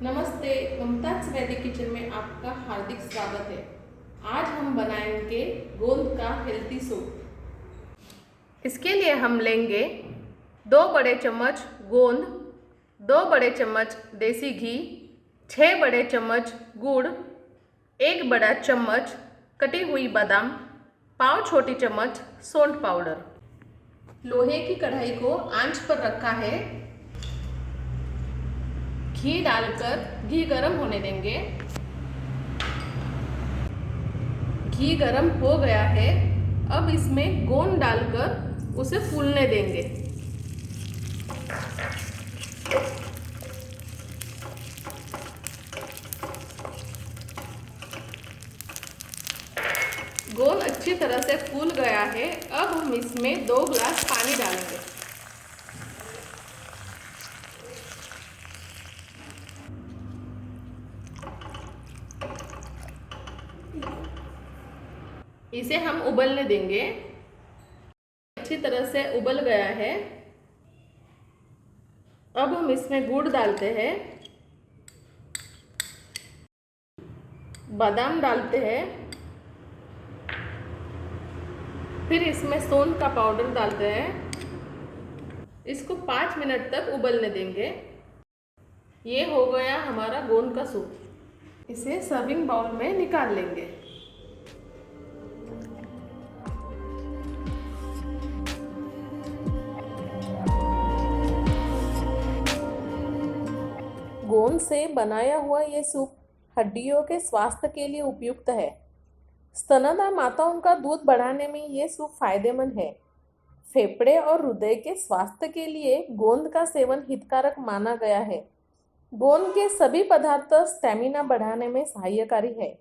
नमस्ते, ममताज वैदिक किचन में आपका हार्दिक स्वागत है। आज हम बनाएंगे गोंद का हेल्दी सूप। इसके लिए हम लेंगे 2 बड़े चम्मच गोंद, 2 बड़े चम्मच देसी घी, 6 बड़े चम्मच गुड़, 1 बड़ा चम्मच कटी हुई बादाम, पाव छोटी चम्मच सौंठ पाउडर। लोहे की कढ़ाई को आंच पर रखा है। घी डालकर घी गरम होने देंगे। घी गरम हो गया है। अब इसमें गोंद डालकर उसे फूलने देंगे। गोंद अच्छी तरह से फूल गया है। अब हम इसमें 2 गिलास पानी डालेंगे। इसे हम उबलने देंगे। अच्छी तरह से उबल गया है। अब हम इसमें गुड़ डालते हैं, बादाम डालते हैं, फिर इसमें सौंठ का पाउडर डालते हैं। इसको 5 मिनट तक उबलने देंगे। ये हो गया हमारा गोंद का सूप। इसे सर्विंग बाउल में निकाल लेंगे। गोंद से बनाया हुआ ये सूप हड्डियों के स्वास्थ्य के लिए उपयुक्त है। स्तनदा माताओं का दूध बढ़ाने में ये सूप फायदेमंद है। फेफड़े और हृदय के स्वास्थ्य के लिए गोंद का सेवन हितकारक माना गया है। गोंद के सभी पदार्थ स्टेमिना बढ़ाने में सहायकारी है।